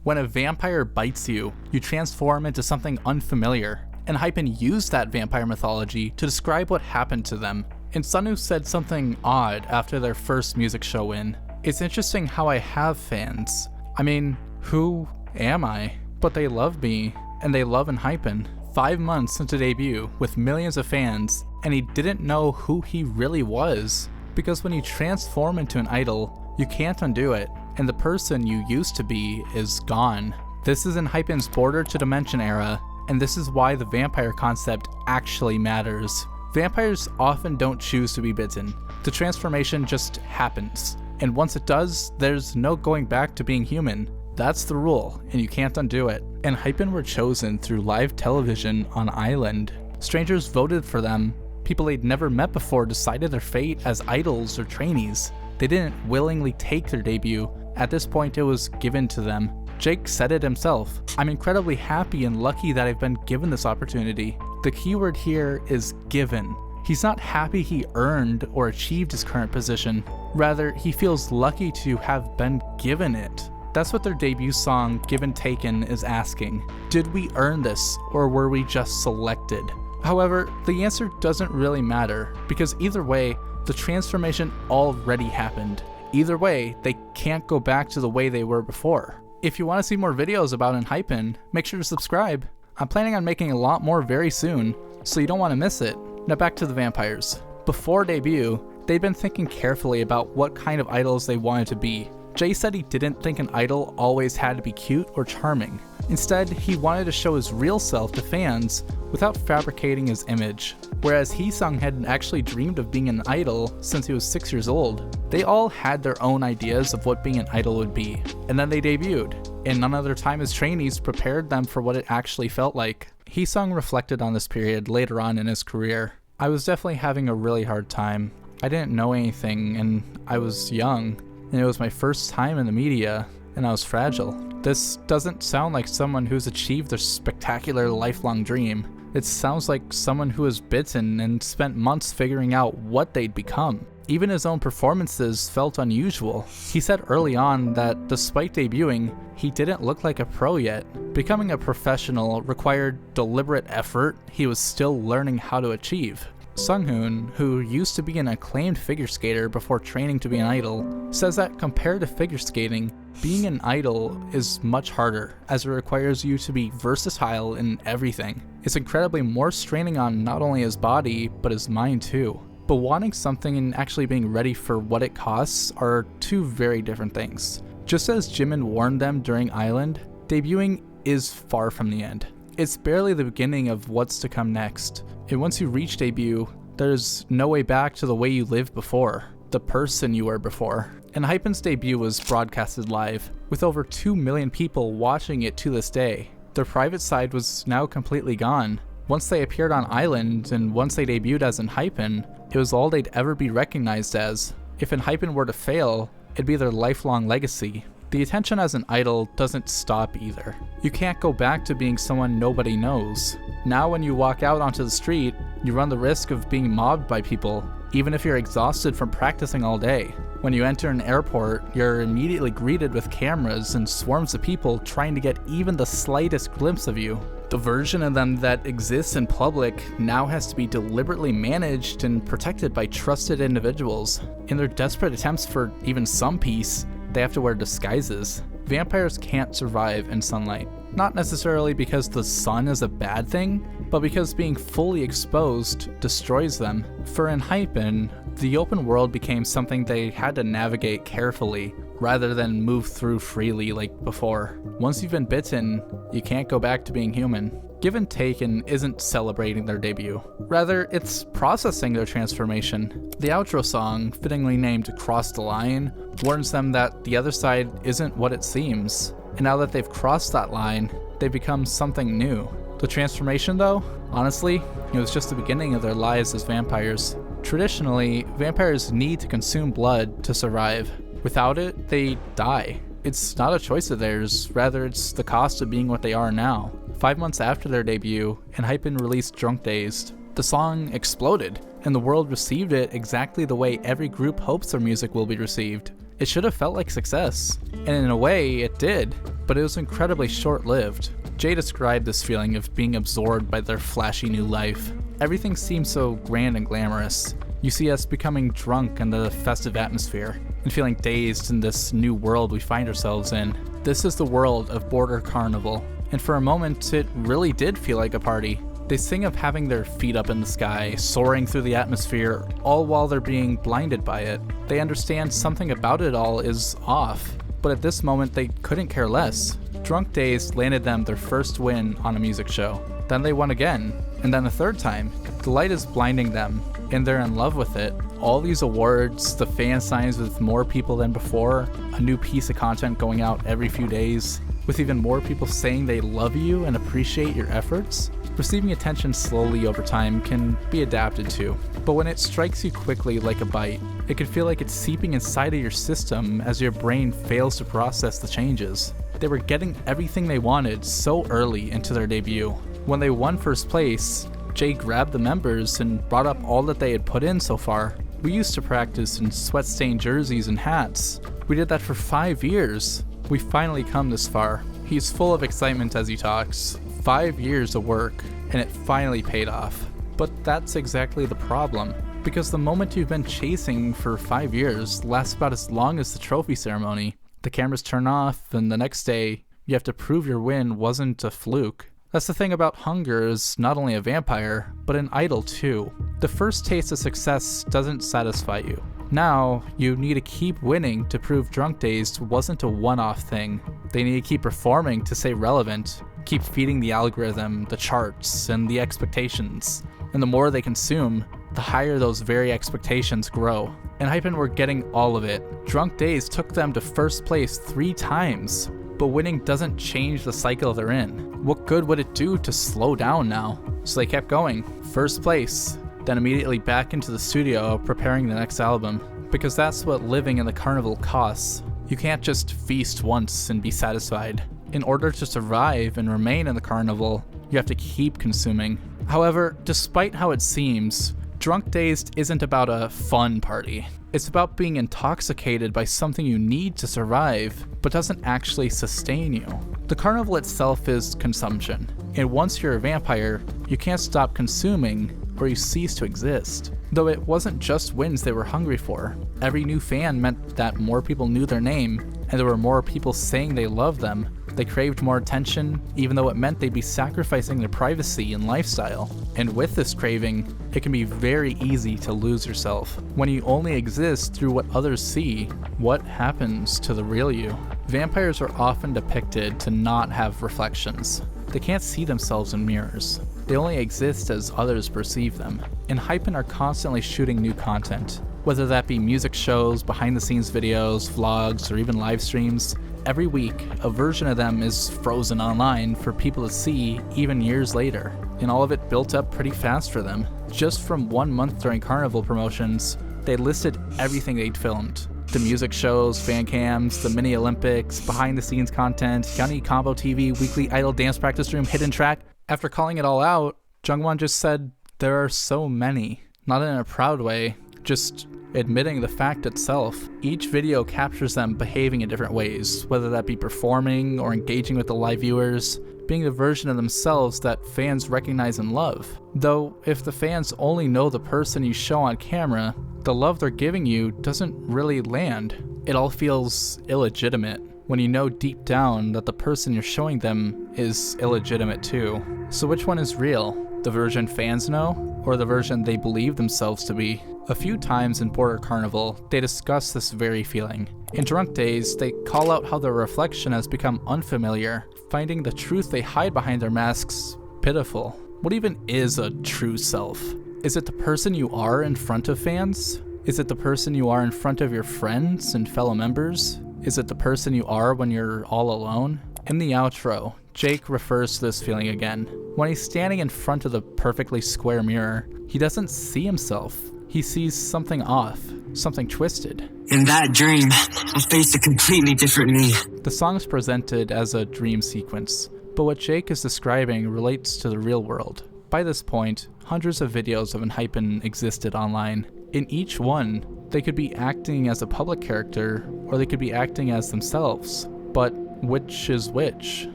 When a vampire bites you, you transform into something unfamiliar. ENHYPEN used that vampire mythology to describe what happened to them. And Sunwoo said something odd after their first music show in. It's interesting how I have fans. I mean, who am I? But they love me, and they love ENHYPEN. 5 months into debut, with millions of fans, and he didn't know who he really was. Because when you transform into an idol, you can't undo it, and the person you used to be is gone. This is ENHYPEN's Border to Dimension era, and this is why the vampire concept actually matters. Vampires often don't choose to be bitten. The transformation just happens, and once it does, there's no going back to being human. That's the rule, and you can't undo it. ENHYPEN were chosen through live television on Island. Strangers voted for them. People they'd never met before decided their fate as idols or trainees. They didn't willingly take their debut. At this point, it was given to them. Jake said it himself. I'm incredibly happy and lucky that I've been given this opportunity. The keyword here is given. He's not happy he earned or achieved his current position. Rather, he feels lucky to have been given it. That's what their debut song, Given Taken, is asking. Did we earn this, or were we just selected? However, the answer doesn't really matter, because either way, the transformation already happened. Either way, they can't go back to the way they were before. If you want to see more videos about ENHYPEN, make sure to subscribe. I'm planning on making a lot more very soon, so you don't want to miss it. Now back to the vampires. Before debut, they'd been thinking carefully about what kind of idols they wanted to be. Jay said he didn't think an idol always had to be cute or charming. Instead, he wanted to show his real self to fans without fabricating his image. Whereas Heesung had actually dreamed of being an idol since he was 6 years old. They all had their own ideas of what being an idol would be, and then they debuted, and none of their time as trainees prepared them for what it actually felt like. Heesung reflected on this period later on in his career. I was definitely having a really hard time. I didn't know anything, and I was young. And it was my first time in the media, and I was fragile. This doesn't sound like someone who's achieved their spectacular lifelong dream. It sounds like someone who was bitten and spent months figuring out what they'd become. Even his own performances felt unusual. He said early on that despite debuting, he didn't look like a pro yet. Becoming a professional required deliberate effort he was still learning how to achieve. Sunghoon, who used to be an acclaimed figure skater before training to be an idol, says that compared to figure skating, being an idol is much harder, as it requires you to be versatile in everything. It's incredibly more straining on not only his body, but his mind too. But wanting something and actually being ready for what it costs are two very different things. Just as Jimin warned them during Island, debuting is far from the end. It's barely the beginning of what's to come next. And once you reach debut, there's no way back to the way you lived before, the person you were before. ENHYPEN's debut was broadcasted live, with over 2 million people watching it to this day. Their private side was now completely gone. Once they appeared on Island, and once they debuted as ENHYPEN, it was all they'd ever be recognized as. If ENHYPEN were to fail, it'd be their lifelong legacy. The attention as an idol doesn't stop either. You can't go back to being someone nobody knows. Now when you walk out onto the street, you run the risk of being mobbed by people, even if you're exhausted from practicing all day. When you enter an airport, you're immediately greeted with cameras and swarms of people trying to get even the slightest glimpse of you. The version of them that exists in public now has to be deliberately managed and protected by trusted individuals. In their desperate attempts for even some peace, they have to wear disguises. Vampires can't survive in sunlight. Not necessarily because the sun is a bad thing, but because being fully exposed destroys them. For ENHYPEN, the open world became something they had to navigate carefully, rather than move through freely like before. Once you've been bitten, you can't go back to being human. Given Taken isn't celebrating their debut. Rather, it's processing their transformation. The outro song, fittingly named Cross the Line, warns them that the other side isn't what it seems. And now that they've crossed that line, they've become something new. The transformation though, honestly, it was just the beginning of their lives as vampires. Traditionally, vampires need to consume blood to survive. Without it, they die. It's not a choice of theirs, rather it's the cost of being what they are now. 5 months after their debut, ENHYPEN released Drunk-Dazed. The song exploded, and the world received it exactly the way every group hopes their music will be received. It should have felt like success, and in a way it did, but it was incredibly short-lived. Jay described this feeling of being absorbed by their flashy new life. Everything seemed so grand and glamorous. You see us becoming drunk in the festive atmosphere, and feeling dazed in this new world we find ourselves in. This is the world of Border Carnival, and for a moment it really did feel like a party. They sing of having their feet up in the sky, soaring through the atmosphere, all while they're being blinded by it. They understand something about it all is off, but at this moment they couldn't care less. Drunk-Dazed landed them their first win on a music show. Then they won again, and then a third time. The light is blinding them, and they're in love with it. All these awards, the fan signs with more people than before, a new piece of content going out every few days, with even more people saying they love you and appreciate your efforts. Receiving attention slowly over time can be adapted to, but when it strikes you quickly like a bite, it can feel like it's seeping inside of your system as your brain fails to process the changes. They were getting everything they wanted so early into their debut. When they won first place, Jay grabbed the members and brought up all that they had put in so far. We used to practice in sweat-stained jerseys and hats. We did that for 5 years. We finally come this far. He's full of excitement as he talks. 5 years of work, and it finally paid off. But that's exactly the problem, because the moment you've been chasing for 5 years lasts about as long as the trophy ceremony. The cameras turn off, and the next day, you have to prove your win wasn't a fluke. That's the thing about hunger is not only a vampire, but an idol too. The first taste of success doesn't satisfy you. Now, you need to keep winning to prove Drunk-Dazed wasn't a one-off thing. They need to keep performing to stay relevant, keep feeding the algorithm, the charts, and the expectations. And the more they consume, the higher those very expectations grow. ENHYPEN were getting all of it. Drunk-Dazed took them to first place 3 times. But winning doesn't change the cycle they're in. What good would it do to slow down now? So they kept going. First place, then immediately back into the studio preparing the next album. Because that's what living in the carnival costs. You can't just feast once and be satisfied. In order to survive and remain in the carnival, you have to keep consuming. However, despite how it seems, Drunk-Dazed isn't about a fun party. It's about being intoxicated by something you need to survive, but doesn't actually sustain you. The carnival itself is consumption, and once you're a vampire, you can't stop consuming or you cease to exist. Though it wasn't just wins they were hungry for. Every new fan meant that more people knew their name, and there were more people saying they loved them. They craved more attention, even though it meant they'd be sacrificing their privacy and lifestyle. And with this craving, it can be very easy to lose yourself. When you only exist through what others see, what happens to the real you? Vampires are often depicted to not have reflections. They can't see themselves in mirrors. They only exist as others perceive them. ENHYPEN are constantly shooting new content, whether that be music shows, behind-the-scenes videos, vlogs, or even live streams. Every week, a version of them is frozen online for people to see even years later, and all of it built up pretty fast for them. Just from 1 month during carnival promotions, they listed everything they'd filmed. The music shows, fan cams, the mini Olympics, behind-the-scenes content, County Combo TV, weekly idol dance practice room, hidden track. After calling it all out, Jungwon just said, "There are so many." Not in a proud way, just admitting the fact itself. Each video captures them behaving in different ways, whether that be performing or engaging with the live viewers, being the version of themselves that fans recognize and love. Though, if the fans only know the person you show on camera, the love they're giving you doesn't really land. It all feels illegitimate when you know deep down that the person you're showing them is illegitimate too. So which one is real? The version fans know, or the version they believe themselves to be? A few times in Border Carnival, they discuss this very feeling. In Drunk-Dazed, they call out how their reflection has become unfamiliar, finding the truth they hide behind their masks pitiful. What even is a true self? Is it the person you are in front of fans? Is it the person you are in front of your friends and fellow members? Is it the person you are when you're all alone? In the outro, Jake refers to this feeling again. When he's standing in front of the perfectly square mirror, he doesn't see himself. He sees something off, something twisted. In that dream, I faced a completely different me. The song is presented as a dream sequence, but what Jake is describing relates to the real world. By this point, hundreds of videos of ENHYPEN existed online. In each one, They could be acting as a public character, or they could be acting as themselves. But which is which?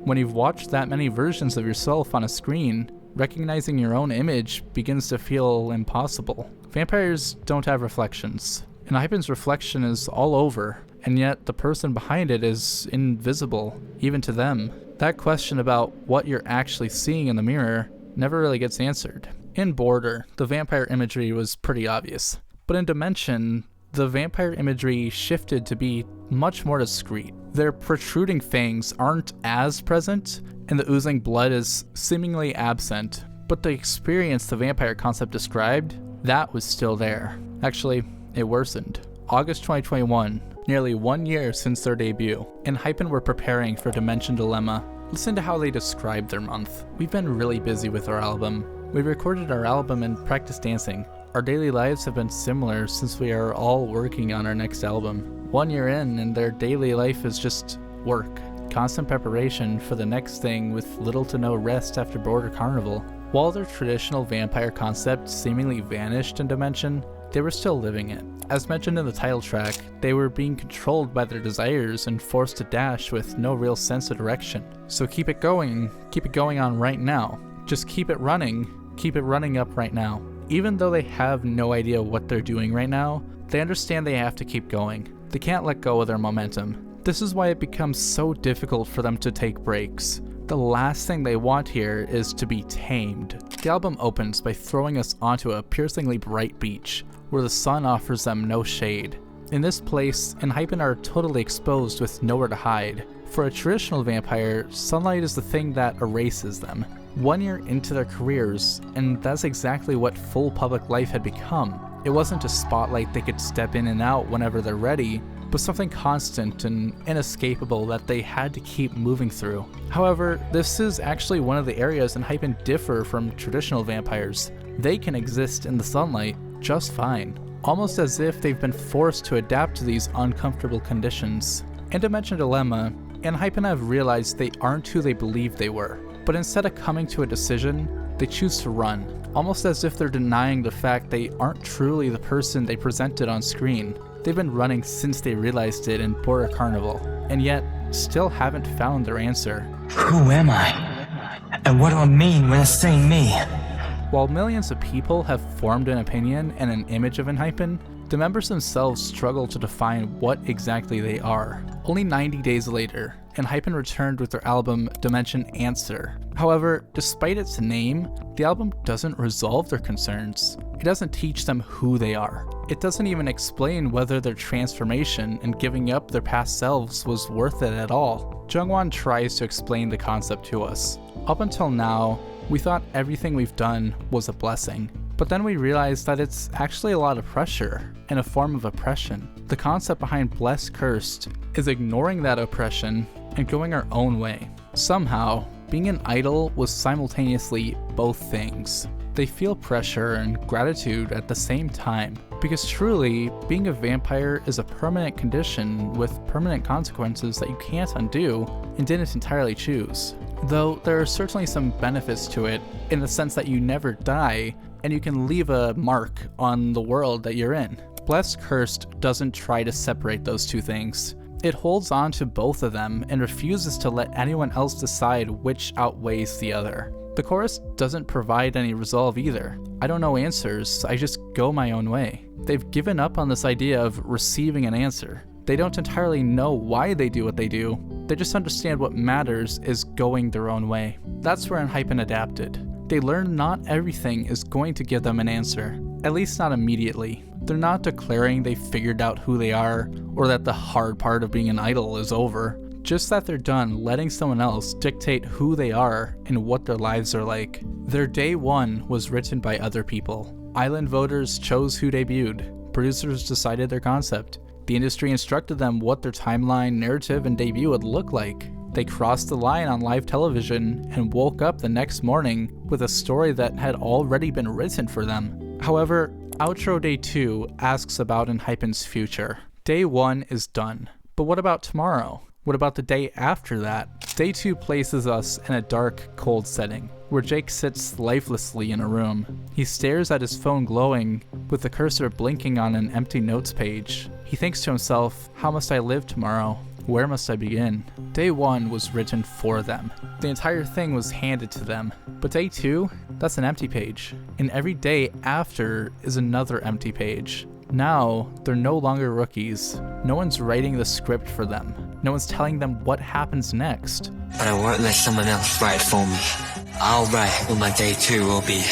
When you've watched that many versions of yourself on a screen, recognizing your own image begins to feel impossible. Vampires don't have reflections. ENHYPEN's reflection is all over, and yet the person behind it is invisible, even to them. That question about what you're actually seeing in the mirror never really gets answered. In Border, the vampire imagery was pretty obvious, but in Dimension, the vampire imagery shifted to be much more discreet. Their protruding fangs aren't as present, and the oozing blood is seemingly absent, but the experience the vampire concept described, that was still there. Actually, it worsened. August 2021, nearly 1 year since their debut, ENHYPEN were preparing for Dimension Dilemma. Listen to how they describe their month. We've been really busy with our album. We recorded our album and practiced dancing. Our daily lives have been similar since we are all working on our next album. 1 year in, and their daily life is just work. Constant preparation for the next thing with little to no rest after Border Carnival. While their traditional vampire concept seemingly vanished in Dimension, they were still living it. As mentioned in the title track, they were being controlled by their desires and forced to dash with no real sense of direction. So keep it going on right now. Just keep it running up right now. Even though they have no idea what they're doing right now, they understand they have to keep going. They can't let go of their momentum. This is why it becomes so difficult for them to take breaks. The last thing they want here is to be tamed. The album opens by throwing us onto a piercingly bright beach, where the sun offers them no shade. In this place, ENHYPEN are totally exposed with nowhere to hide. For a traditional vampire, sunlight is the thing that erases them. 1 year into their careers, and that's exactly what full public life had become. It wasn't a spotlight they could step in and out whenever they're ready, but something constant and inescapable that they had to keep moving through. However, this is actually one of the areas ENHYPEN differ from traditional vampires. They can exist in the sunlight just fine, almost as if they've been forced to adapt to these uncomfortable conditions. In Dimension Dilemma, ENHYPEN have realized they aren't who they believed they were, but instead of coming to a decision, they choose to run, almost as if they're denying the fact they aren't truly the person they presented on screen. They've been running since they realized it in Border Carnival, and yet still haven't found their answer. Who am I? And what do I mean when I say me? While millions of people have formed an opinion and an image of ENHYPEN, the members themselves struggle to define what exactly they are. Only 90 days later, ENHYPEN returned with their album Dimension Answer. However, despite its name, the album doesn't resolve their concerns. It doesn't teach them who they are. It doesn't even explain whether their transformation and giving up their past selves was worth it at all. Jungwon tries to explain the concept to us. Up until now, we thought everything we've done was a blessing. But then we realized that it's actually a lot of pressure and a form of oppression. The concept behind Blessed Cursed is ignoring that oppression and going our own way. Somehow, being an idol was simultaneously both things. They feel pressure and gratitude at the same time, because truly, being a vampire is a permanent condition with permanent consequences that you can't undo and didn't entirely choose. Though there are certainly some benefits to it, in the sense that you never die, and you can leave a mark on the world that you're in. Blessed Cursed doesn't try to separate those two things. It holds on to both of them and refuses to let anyone else decide which outweighs the other. The chorus doesn't provide any resolve either. I don't know answers, I just go my own way. They've given up on this idea of receiving an answer. They don't entirely know why they do what they do, they just understand what matters is going their own way. That's where ENHYPEN adapted. They learn not everything is going to give them an answer, at least not immediately. They're not declaring they figured out who they are, or that the hard part of being an idol is over, just that they're done letting someone else dictate who they are and what their lives are like. Their day one was written by other people. Island voters chose who debuted. Producers decided their concept. The industry instructed them what their timeline, narrative, and debut would look like. They crossed the line on live television and woke up the next morning with a story that had already been written for them. However, Outro Day 2 asks about ENHYPEN's future. Day 1 is done. But what about tomorrow? What about the day after that? Day 2 places us in a dark, cold setting, where Jake sits lifelessly in a room. He stares at his phone glowing, with the cursor blinking on an empty notes page. He thinks to himself, how must I live tomorrow? Where must I begin? Day 1 was written for them. The entire thing was handed to them. But day 2, that's an empty page. And every day after is another empty page. Now, they're no longer rookies. No one's writing the script for them. No one's telling them what happens next. But I won't let someone else write for me. I'll write what my day 2 will be.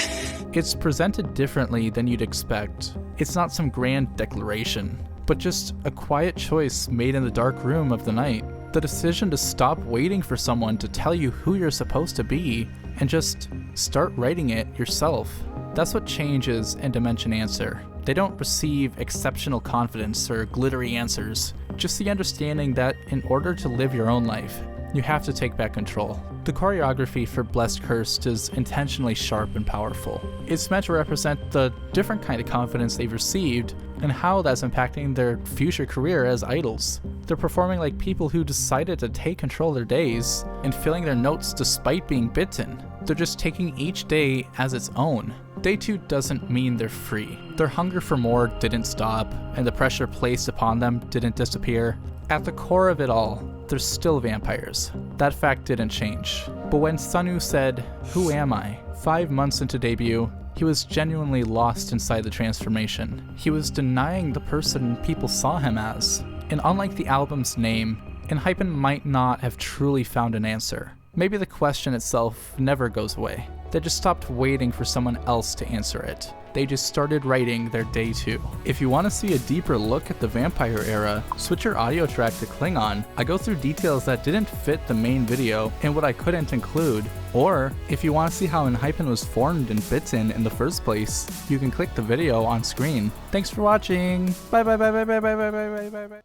It's presented differently than you'd expect. It's not some grand declaration, but just a quiet choice made in the dark room of the night. The decision to stop waiting for someone to tell you who you're supposed to be and just start writing it yourself. That's what changes in Dimension Answer. They don't receive exceptional confidence or glittery answers, just the understanding that in order to live your own life, you have to take back control. The choreography for Blessed Cursed is intentionally sharp and powerful. It's meant to represent the different kind of confidence they've received and how that's impacting their future career as idols. They're performing like people who decided to take control of their days and filling their notes despite being bitten. They're just taking each day as its own. Day 2 doesn't mean they're free. Their hunger for more didn't stop, and the pressure placed upon them didn't disappear. At the core of it all, they're still vampires. That fact didn't change. But when Sunwoo said, "Who am I?" 5 months into debut, he was genuinely lost inside the transformation. He was denying the person people saw him as. And unlike the album's name, ENHYPEN might not have truly found an answer. Maybe the question itself never goes away. They just stopped waiting for someone else to answer it. They just started writing their day 2. If you want to see a deeper look at the vampire era, switch your audio track to Klingon. I go through details that didn't fit the main video and what I couldn't include. Or, if you want to see how ENHYPEN was formed and bitten in the first place, you can click the video on screen. Thanks for watching! Bye bye bye bye bye bye bye bye bye bye.